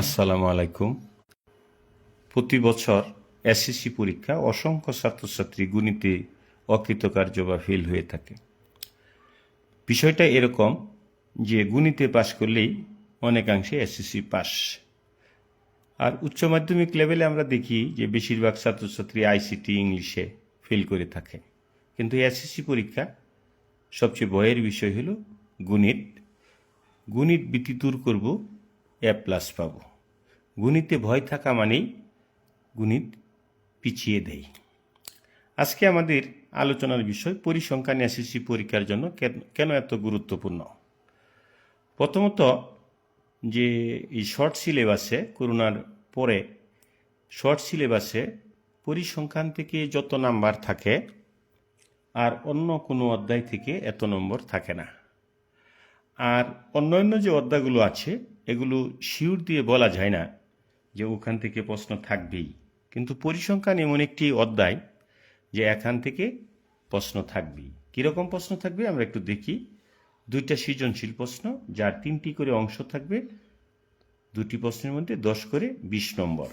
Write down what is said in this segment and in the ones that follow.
আসসালামু আলাইকুম। প্রতি বছর এসএসসি পরীক্ষা অসংখ্য ছাত্রছাত্রী গণিতে অকৃতকার্য বা ফেল হয়ে থাকে। বিষয়টা এরকম যে গণিতে পাশ করলেই অনেকাংশে এসএসসি পাস, আর উচ্চ মাধ্যমিক লেভেলে আমরা দেখি যে বেশিরভাগ ছাত্রছাত্রী আইসিটি ইংলিশে ফেল করে থাকে। কিন্তু এসএসসি পরীক্ষা সবচেয়ে ভয়ের বিষয় হলো গণিত। গণিত ভীতি দূর করব, A+ পাবো। গণিতে ভয় থাকা মানেই গণিত পিছিয়ে দেয়। আজকে আমাদের আলোচনার বিষয় পরিসংখ্যান এসএসসি পরীক্ষার জন্য কেন এত গুরুত্বপূর্ণ। প্রথমত, যে এই শর্ট সিলেবাসে, করোনার পরে শর্ট সিলেবাসে পরিসংখ্যান থেকে যত নাম্বার থাকে আর অন্য কোনো অধ্যায় থেকে এত নম্বর থাকে না। আর অন্যান্য যে অধ্যায়গুলো আছে এগুলো শিওর দিয়ে বলা যায় না যে ওখান থেকে প্রশ্ন থাকবেই, কিন্তু পরিসংখ্যান এমন একটি অধ্যায় যে এখান থেকে প্রশ্ন থাকবেই। কীরকম প্রশ্ন থাকবে আমরা একটু দেখি। দুইটা সৃজনশীল প্রশ্ন, যার 3টি করে অংশ থাকবে, দুটি প্রশ্নের মধ্যে 10 করে 20 নম্বর।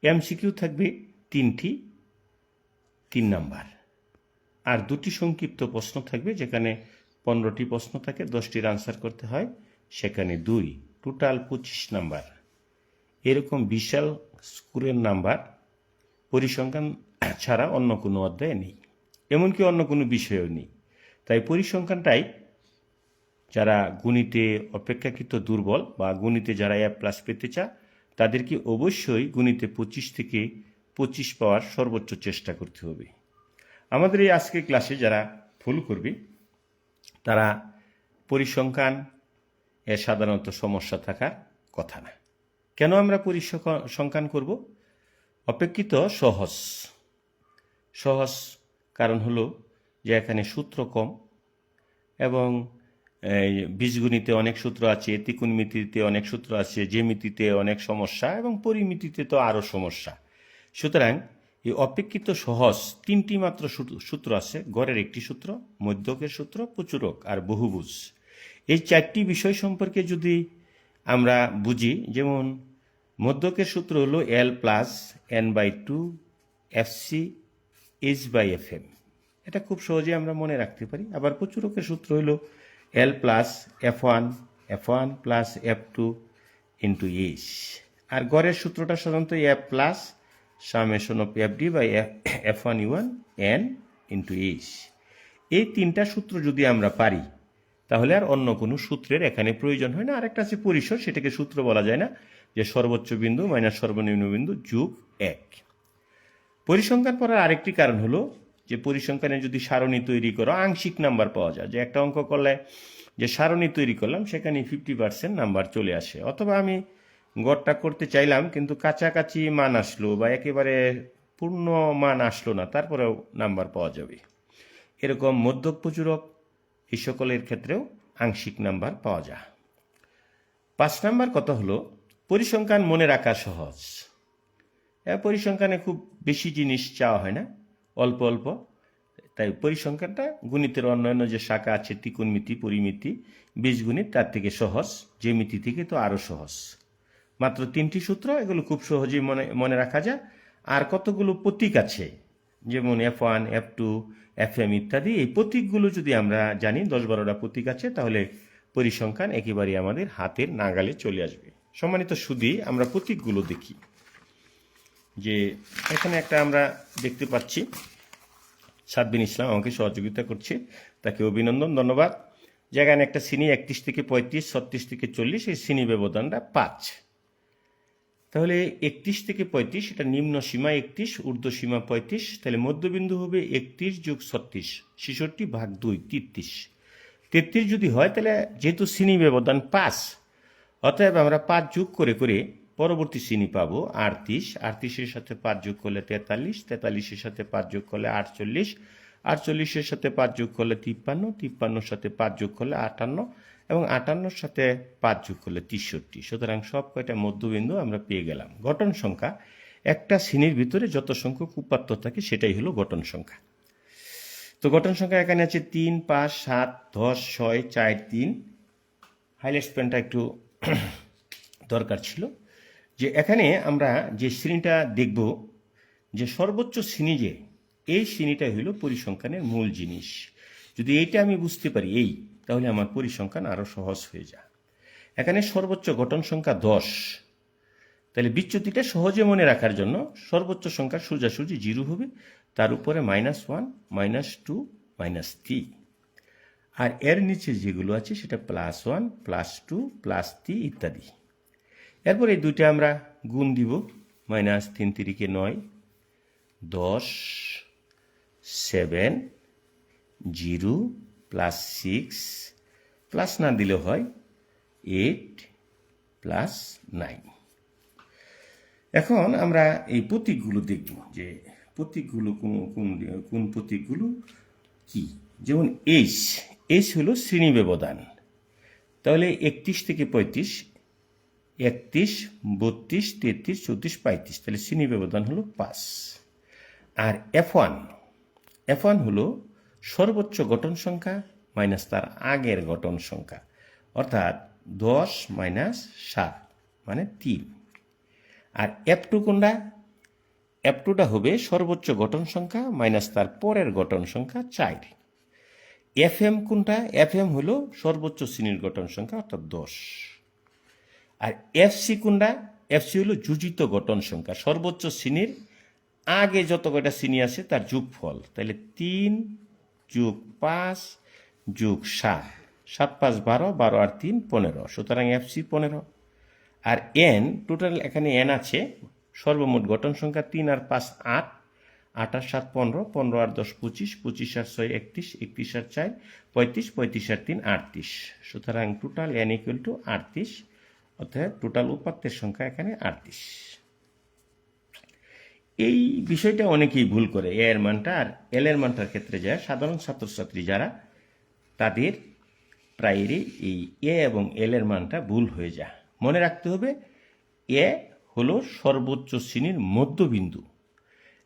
এমসিকিউ থাকবে 3টি, 3 নাম্বার। আর দুটি সংক্ষিপ্ত প্রশ্ন থাকবে, যেখানে 15টি প্রশ্ন থাকে, 10টির আনসার করতে হয়, সেখানে 2, টোটাল 25 নাম্বার। এরকম বিশাল স্কোরের নাম্বার পরিসংখ্যান ছাড়া অন্য কোনো অধ্যায়ে নেই, এমনকি অন্য কোনো বিষয়েও নেই। তাই পরিসংখ্যানটাই যারা গণিতে অপেক্ষাকৃত দুর্বল বা গণিতে যারা A+ পেতে চা, তাদেরকে অবশ্যই গণিতে 25 থেকে 25 পাওয়ার সর্বোচ্চ চেষ্টা করতে হবে। আমাদের এই আজকের ক্লাসে যারা ফলো করবে তারা পরিসংখ্যান এর সাধারণত সমস্যা থাকার কথা না। কেন আমরা পরিসংখ্যান করব? অপেক্ষিত সহজ কারণ হলো যে এখানে সূত্র কম, এবং বীজগণিতে অনেক সূত্র আছে, ত্রিকোণমিতিতে অনেক সূত্র আছে, জ্যামিতিতে অনেক সমস্যা, এবং পরিমিতিতে তো আরও সমস্যা। সুতরাং এই অপেক্ষিত সহজ 3টি মাত্র সূত্র আছে। গড়ের একটি সূত্র, মধ্যকের সূত্র, প্রচুরক আর বহুভুজ। এই 4টি বিষয় সম্পর্কে যদি আমরা বুঝি, যেমন মধ্যকের সূত্র হলো L+N/2 FC/H/FM, এটা খুব সহজে আমরা মনে রাখতে পারি। আবার প্রচুরকের সূত্র হলো L+F1 + F2 × H। আর গড়ের সূত্রটা সাধারণত A+ F1U1 N × H। এই 3টা সূত্র যদি আমরা পারি, তাহলে আর অন্য কোনো সূত্রের এখানে প্রয়োজন হয় না। আরেকটা আছে পরিসর, সেটাকে সূত্র বলা যায় না, যে সর্বোচ্চ বিন্দু - সর্বনিম্ন বিন্দু + 1। পরিসংখ্যান পড়ার আরেকটি কারণ হলো যে পরিসংখ্যানে যদি সারণী তৈরি করো, আংশিক নাম্বার পাওয়া যায়। যে একটা অঙ্ক করলে যে সারণী তৈরি করলাম, সেখানে 50% নাম্বার চলে আসে। অথবা আমি গড়টা করতে চাইলাম, কিন্তু কাছাকাছি মান আসলো বা একেবারে পূর্ণ মান আসলো না, তারপরেও নাম্বার পাওয়া যাবে। এরকম মধ্যক, প্রচুরক, এই সকলের ক্ষেত্রেও আংশিক নাম্বার পাওয়া যায়। 5 নাম্বার কথা হলো পরিসংখ্যান মনে রাখা সহজ। পরিসংখ্যানে খুব বেশি জিনিস চাওয়া হয় না, অল্প অল্প। তাই পরিসংখ্যানটা গণিতের অন্যান্য যে শাখা আছে, ত্রিকোণমিতি, পরিমিতি, বীজগণিত, তার থেকে সহজ, জ্যামিতি থেকে তো আরও সহজ। মাত্র 3টি সূত্র, এগুলো খুব সহজেই মনে রাখা যায়। আর কতগুলো প্রতীক আছে, যেমন F1, F2, FM ইত্যাদি। এই প্রতীকগুলো যদি আমরা জানি, 10-12টা প্রতীক আছে, তাহলে পরিসংখ্যান একেবারেই আমাদের হাতের নাগালে চলে আসবে। সম্মানিত সুধী, আমরা প্রতীকগুলো দেখি। যে এখানে একটা আমরা দেখতে পাচ্ছি, সাদবিন ইসলাম আমাকে সহযোগিতা করছে, তাকে অভিনন্দন, ধন্যবাদ। যেখানে একটা শ্রেণী 31 থেকে 35, 36 থেকে 40, এই শ্রেণী ব্যবধানটা 5। তাহলে 31 থেকে 35, এটা নিম্ন সীমা 31, ঊর্ধ্ব সীমা 35। তাহলে মধ্যবিন্দু হবে 31 + 36, 66/2, 33। 33 যদি হয়, তাহলে যেহেতু শ্রেণী ব্যবধান 5, অতএব আমরা 5 যোগ করে করে পরবর্তী শ্রেণী পাবো 38। 38-এর সাথে 5 যোগ করলে 43, 43-এর সাথে 5 যোগ করলে 48, 48-এর সাথে 5 যোগ করলে 53, 53-এর সাথে 5 যোগ করলে 58, এবং 58-এর সাথে 5 যোগ করলে 63। সুতরাং সব কয়টা মধ্যবিন্দু আমরা পেয়ে গেলাম। গঠন সংখ্যা, একটা শ্রেণীর ভিতরে যত সংখ্যক উপাত্ত থাকে সেটাই হলো গঠন সংখ্যা। তো গঠন সংখ্যা এখানে আছে 3, 5, 7, 10, 6, 4, 3। হাইলাইটস পেনটা একটু দরকার ছিল যে এখানে আমরা যে শ্রেণীটা দেখব যে সর্বোচ্চ শ্রেণী যে এই শ্রেণীটাই হইল পরিসংখ্যানের মূল জিনিস। যদি এইটা আমি বুঝতে পারি তাহলে আমার পরিসংখ্যান আরও সহজ হয়ে যায়। এখানে সর্বোচ্চ গঠন সংখ্যা 10, তাহলে বিচ্যুতিটা সহজে মনে রাখার জন্য সর্বোচ্চ সংখ্যা সোজাসুজি 0 হবে, তার উপরে -1, -2, -3, আর এর নিচে যেগুলো আছে সেটা +1, +2, +3 ইত্যাদি। এরপর এই দুইটা আমরা গুণ দিব, -3 3 9, 10, 7, 0, +6, প্লাস না দিলে হয় 8, +9। এখন আমরা এই প্রতীকগুলো দেখব যে প্রতীকগুলো কোন প্রতীকগুলো কি। যেমন এইচ হলো শ্রেণী ব্যবধান, তাহলে 31 থেকে 35, 31, 32, 33, 34, 35, তাহলে শ্রেণী ব্যবধান হলো 5। আর F1 হলো সর্বোচ্চ গঠন সংখ্যা মাইনাস তার আগের গঠন সংখ্যা, অর্থাৎ 10 - 7 মানে 3। আর F2 কোনটা? F2টা হবে সর্বোচ্চ গঠন সংখ্যা মাইনাস তার পরের গঠন সংখ্যা 4। FM কোনটা? FM হলো সর্বোচ্চ শ্রেণীর গঠন সংখ্যা, অর্থাৎ 10। আর FC কোনটা? FC হলো যোজিত গঠন সংখ্যা, সর্বোচ্চ শ্রেণীর আগে যত কয়টা শ্রেণী আছে তার যোগফল, তাহলে 3 + 5 + 7, 7 × 5 = 12, 12 আর 3 15, সুতরাং FC 15। আর N টোটাল এখানে N আছে, সর্বমোট গঠন সংখ্যা 3 আর 5 8, 8 আর 7 15, 15 আর 10 25, 25 আর 6 31, 31 আর 4 35, 35 আর 3 38, সুতরাং টোটাল N = 38, অর্থাৎ টোটাল উপাত্তের সংখ্যা এখানে 38। এই বিষয়টা অনেকেই ভুল করে, এ এর মানটা আর এল এর মানটার ক্ষেত্রে যায় সাধারণ ছাত্রছাত্রী যারা, তাদের প্রায়ই এই এ এবং এল এর মানটা ভুল হয়ে যায়। মনে রাখতে হবে এ হলো সর্বোচ্চ শ্রেণীর মধ্যবিন্দু,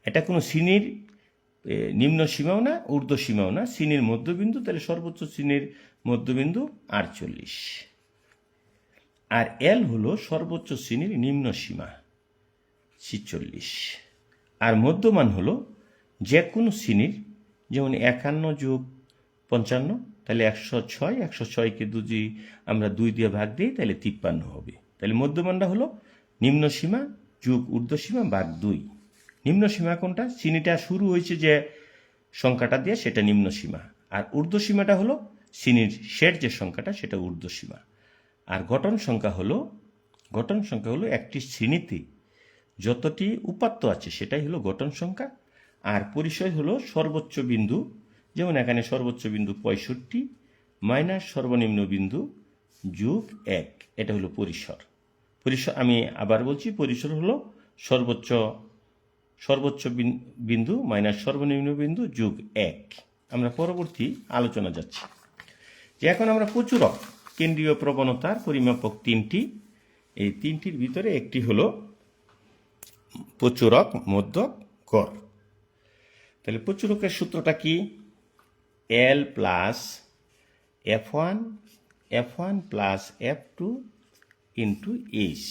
এটা কোনো শ্রেণীর নিম্ন সীমাও না ঊর্ধ্ব সীমাও না, শ্রেণীর মধ্যবিন্দু, তাহলে সর্বোচ্চ শ্রেণীর মধ্যবিন্দু 48। আর এল হলো সর্বোচ্চ শ্রেণীর নিম্ন সীমা 46। আর মধ্যমান হলো যে কোনো শ্রেণীর, যেমন 51 + 55, তাহলে 106, 106কে যদি আমরা 2 দিয়ে ভাগ দিই তাহলে 53 হবে। তাহলে মধ্যমানটা হলো নিম্ন সীমা যোগ ঊর্ধ্ব সীমা ভাগ 2। নিম্ন সীমা কোনটা? শ্রেণীটা শুরু হয়েছে যে সংখ্যাটা দিয়ে, সেটা নিম্ন সীমা। আর ঊর্ধ্ব সীমাটা হলো শ্রেণীর শেষ যে সংখ্যাটা, সেটা ঊর্ধ্ব সীমা। আর গঠন সংখ্যা হলো একটি শ্রেণীতে যতটি উপাত্ত আছে সেটাই হলো গঠন সংখ্যা। আর পরিসর হলো সর্বোচ্চ বিন্দু, যেমন এখানে সর্বোচ্চ বিন্দু 65 মাইনাস সর্বনিম্ন বিন্দু যোগ 1, এটা হলো পরিসর। আমি আবার বলছি, পরিসর হলো সর্বোচ্চ বিন্দু মাইনাস সর্বনিম্ন বিন্দু যোগ 1। আমরা পরবর্তী আলোচনা যাচ্ছি যে এখন আমরা প্রচুরক কেন্দ্রীয় প্রবণতার পরিমাপক 3টি, এই 3টির ভিতরে একটি হলো প্রচুরক মধ্যক গড়। তাহলে প্রচুরকের সূত্রটা কি? L + F1 + F2 × H।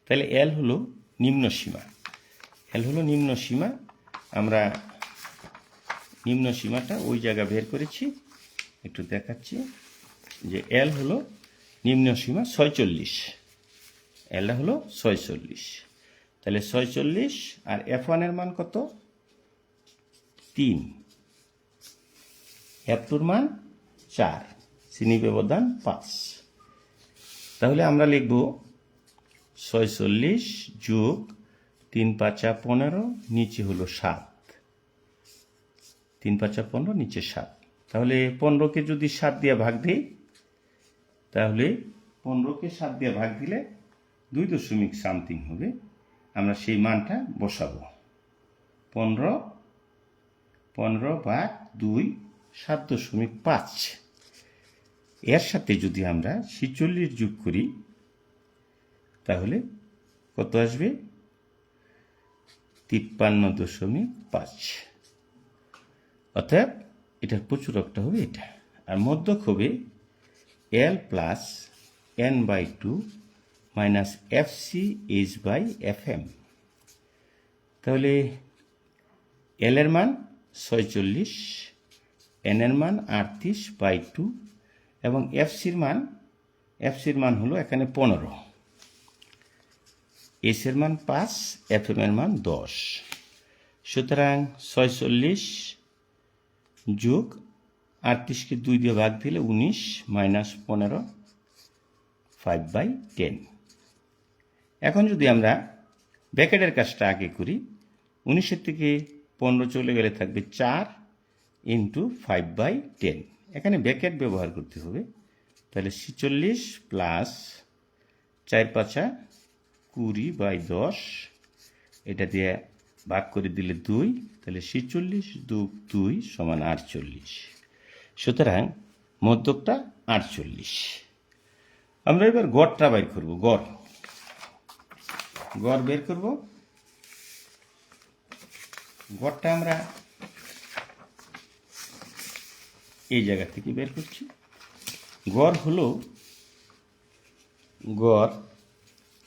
তাহলে L হলো নিম্ন সীমা, আমরা নিম্ন সীমাটা ওই জায়গা বের করেছি, একটু দেখাচ্ছি যে L হলো নিম্ন সীমা 46, Lটা হলো 46, তাহলে 46। আর F1 এর মান কত? 3, F2 এর মান 4, শ্রেণী ব্যবধান 5। তাহলে আমরা লিখব 46 যোগ 3 × 5 = 15, নিচে হলো 7, 3 × 5 = 15, নিচে 7। তাহলে 15কে যদি 7 দিয়ে ভাগ দিই, তাহলে 15কে 7 দিয়ে ভাগ দিলে 2.something হবে। আমরা সেই মানটা বসাবো, 15/2 7.5। এর সাথে যদি আমরা 46 যোগ করি তাহলে কত আসবে? 53.5। অর্থাৎ এটার প্রচুরকটা হবে এটা। আর মধ্যক হবে L + N/2 minus FC H by FM. তাহলে এল এর মান 46, এন এর মান 38/2 এবং এফসির মান হলো এখানে 15, এস এর মান 5, এফএম এর মান 10। সুতরাং 46 যোগ 38কে 2 দিয়ে ভাগ দিলে 19 মাইনাস 15 5/10। এখন যদি আমরা ব্র্যাকেটের কাজটা আগে করি, 19 থেকে 15 চলে গেলে থাকবে 4 ইন্টু 5/10। এখানে ব্র্যাকেট ব্যবহার করতে হবে। তাহলে 46 প্লাস 4×5 20/10, এটা দিয়ে ভাগ করে দিলে 2, তাহলে 46 যোগ 2 সমান 48। সুতরাং মধ্যকটা 48। আমরা এবার গড়টা বের করব। গড় বের করব। গড়টা আমরা এই জায়গা থেকে বের করছি। গড় হলো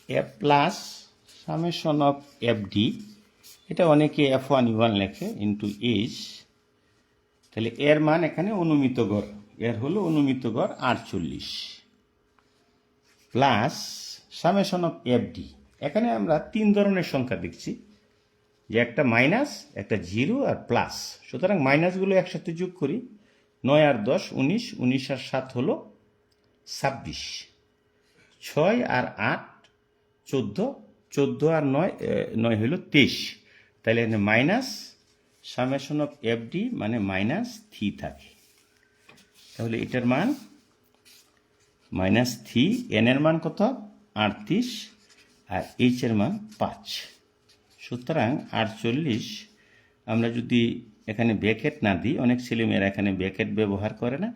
F plus summation of F D, এটা অনেকে F1 লেখে, ইন্টু এইচ। তাহলে এর মান এখানে অনুমিত গড়, এর হলো অনুমিত গড় 48 plus summation of F D. এখানে আমরা 3 ধরনের সংখ্যা দেখছি, যে একটা মাইনাস, একটা 0 আর প্লাস। সুতরাং মাইনাসগুলো একসাথে যোগ করি। 9 আর 10 19, 19 আর 7 হলো 26, 6 আর 8 14, 14 আর 9 হলো 23। তাহলে এখানে minus summation of F D মানে -3 থাকে। তাহলে এটার মান -3, এন এর মান কত 38 আর এইচ এর মান 5। সুতরাং 48, আমরা যদি এখানে ব্র্যাকেট না দিই, অনেক ছেলেমেয়েরা এখানে ব্র্যাকেট ব্যবহার করে না,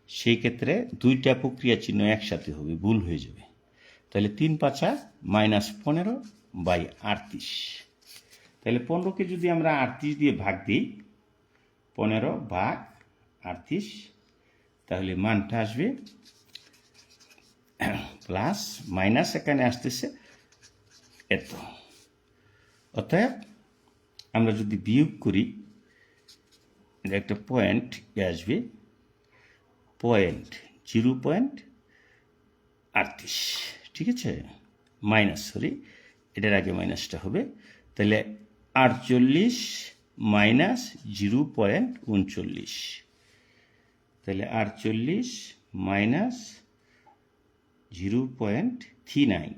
সেই ক্ষেত্রে 2টা প্রক্রিয়া চিহ্ন একসাথে হবে, ভুল হয়ে যাবে। তাহলে 3×5 -15/38। তাহলে 15কে যদি আমরা 38 দিয়ে ভাগ দিই, 15/38, তাহলে মানটা আসবে প্লাস মাইনাস এখানে আসতেছে এত। অতএব আমরা যদি বিয়োগ করি, এটা একটা পয়েন্ট আসবে 0.38, ঠিক আছে, এটার আগে মাইনাসটা হবে। তাহলে 48 মাইনাস 0.39, তাহলে 48 মাইনাস 0.39,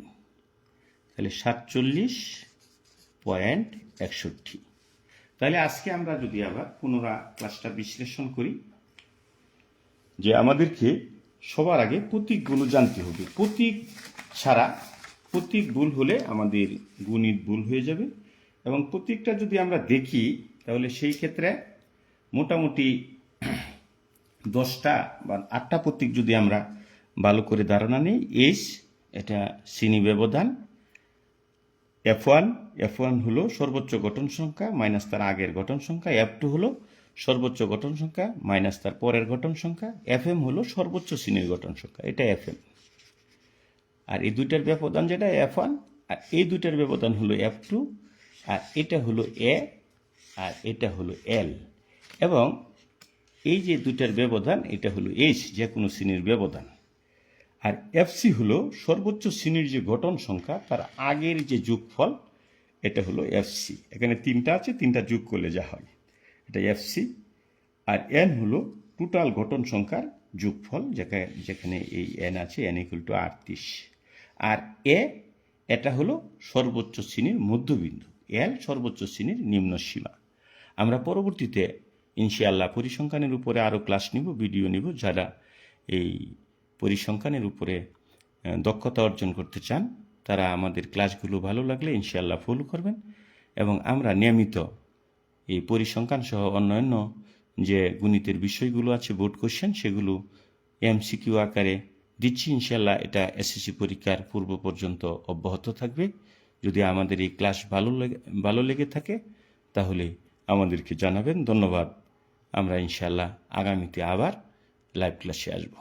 তাহলে 47.61। তাহলে আজকে আমরা যদি আবার পুনরায় ক্লাসটা বিশ্লেষণ করি, যে আমাদেরকে সবার আগে প্রতীকগুলো জানতে হবে। প্রতীক ছাড়া, প্রতীক ভুল হলে আমাদের গণিত ভুল হয়ে যাবে। এবং প্রতীকটা যদি আমরা দেখি, তাহলে সেই ক্ষেত্রে মোটামুটি 10টা বা 8টা প্রতীক যদি আমরা ভালো করে ধারণা নিই। এইচ, এটা শ্রেণী ব্যবধান। F1 হলো সর্বোচ্চ গঠন সংখ্যা মাইনাস তার আগের গঠন সংখ্যা। F2 হলো সর্বোচ্চ গঠন সংখ্যা মাইনাস তার পরের গঠন সংখ্যা। FM হলো সর্বোচ্চ শ্রেণীর গঠন সংখ্যা, এটা FM। আর এই দুইটার ব্যবধান যেটা F1, আর এই দুইটার ব্যবধান হলো F2, আর এটা হলো A আর এটা হলো L। এবং এই যে দুইটার ব্যবধান, এটা হলো H, যে কোনো শ্রেণীর ব্যবধান। আর FC হলো সর্বোচ্চ শ্রেণীর যে গঠন সংখ্যা, তার আগের যে যোগফল, এটা হলো FC। এখানে 3টা আছে, 3টা যোগ করলে যা হয়, এটা FC। আর N হলো টোটাল গঠন সংখ্যার যোগফল, যেখানে এই N আছে, N = 38। আর A, এটা হলো সর্বোচ্চ শ্রেণীর মধ্যবিন্দু, L সর্বোচ্চ শ্রেণীর নিম্ন সীমা। আমরা পরবর্তীতে ইনশাআল্লাহ পরিসংখ্যানের উপরে আরও ক্লাস নিব, ভিডিও নিব। যারা এই পরিসংখ্যানের উপরে দক্ষতা অর্জন করতে চান, তারা আমাদের ক্লাসগুলো ভালো লাগলে ইনশাআল্লাহ ফলো করবেন। এবং আমরা নিয়মিত এই পরিসংখ্যান সহ অন্যান্য যে গণিতের বিষয়গুলো আছে, বোর্ড কোশ্চেন, সেগুলো MCQ আকারে দিচ্ছি ইনশাআল্লাহ। এটা SSC পরীক্ষার পূর্ব পর্যন্ত অব্যাহত থাকবে। যদি আমাদের এই ক্লাস ভালো লেগে থাকে, তাহলে আমাদেরকে জানাবেন। ধন্যবাদ। আমরা ইনশাআল্লাহ আগামীতে আবার লাইভ ক্লাসে আসব।